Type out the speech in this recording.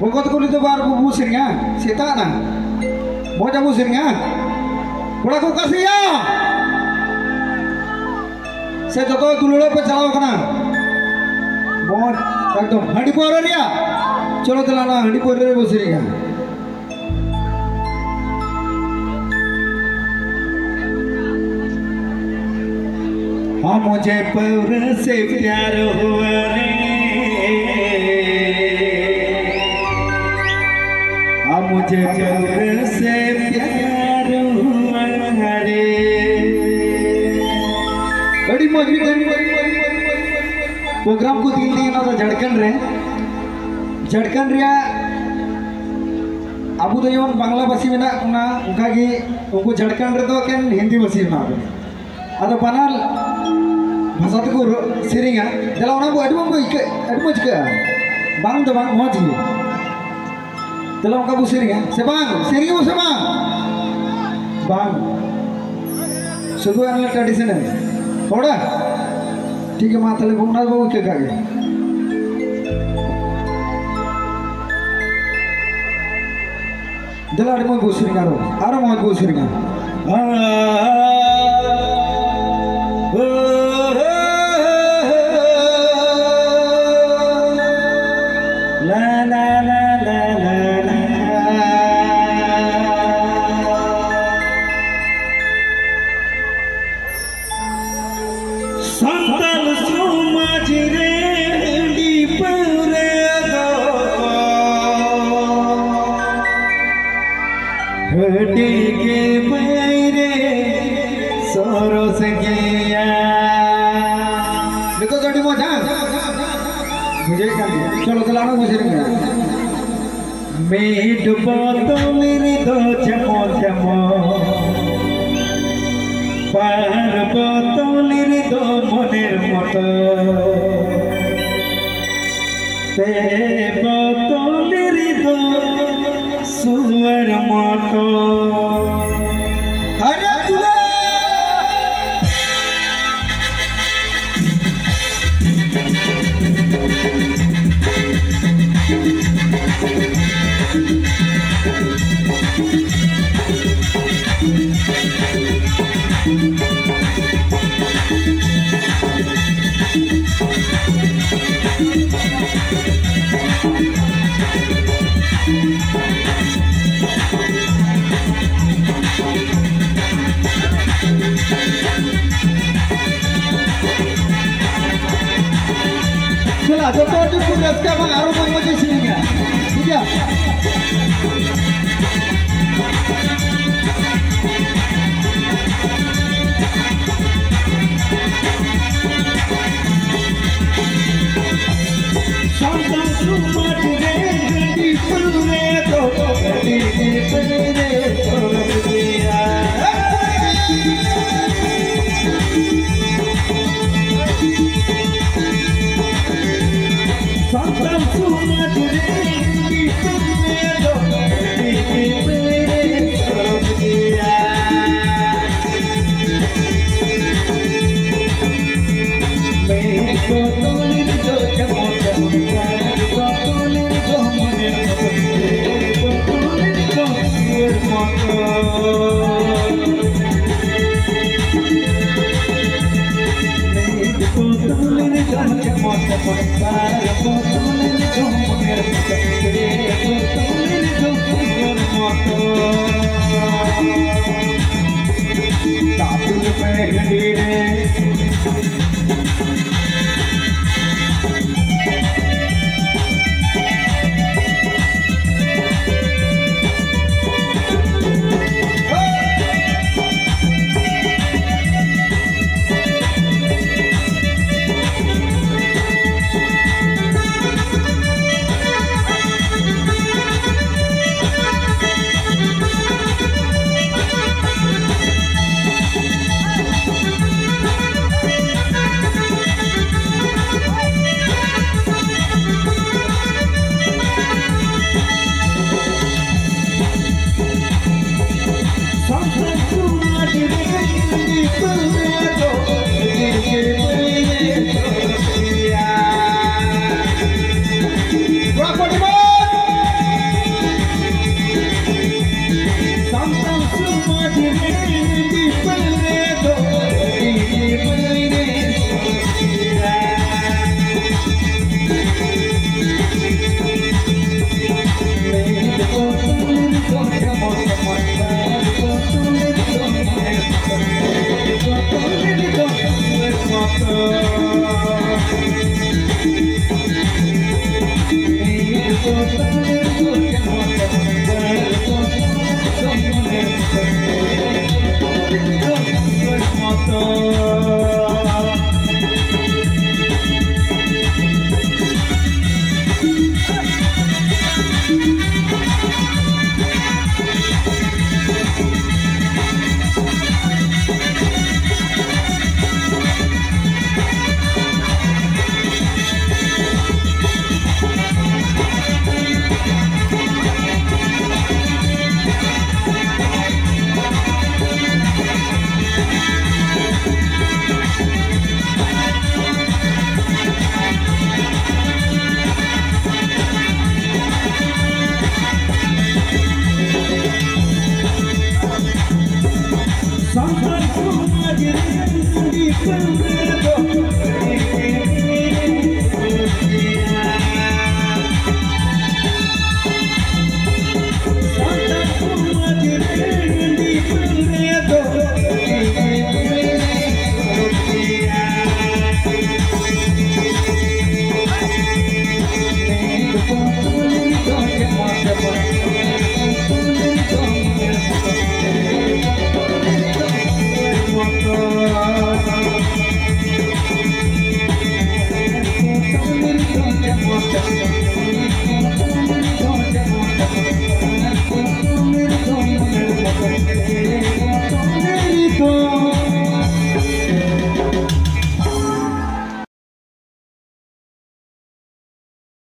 Bogor ko dito baru bubusin nga. Sita na. Mau bubusin nga. Wala ko kasi ya. Saya joto dulu pe chalaw kana. Bon ekdom handi pore riya. Chalo chalana handi pore re busin nga. हाँ मुझे पौर से प्यार हुआ रे हाँ मुझे पौर से प्यार हुआ रे बड़ी मौज प्रोग्राम को दिल दिए ना झड़कन रिया अब तो जेमन बांग्ला भाषी में ना उनका की उनको झड़कन रे तो केन हिंदी भाषी में अद बनाल भाषा को सेरिंगा जला उना को अडमो इके बांग तो बांग मौज ही जला उनका को सेरिंगा से बांग सुदु अनल ट्रेडिशनल थोड़ा ठीक है मां तले बुना को के कागे जला अडमो को सेरिंगा रो आरो मौज को सेरिंगा संतल समाज रे दीपरे दो हटे के मेरे सरस गया देखो गड्डी मजा मुझे चलो चलाना मुझे मैं डूबा तो मेरी दो चमो चमो पार बोतलिर दो मनेर मतो ते बोतलिर दो सुअर मतो अरे तुला चला जो तो पूरा इसका बंग आरो बंग मजे सीखेंगे ठीक है संतन सुमत रे दीपरे दो दीपरे दो दिया संतन सुमत रे दीपरे दो दीपरे दो दिया मैं को तोलिर दो चमो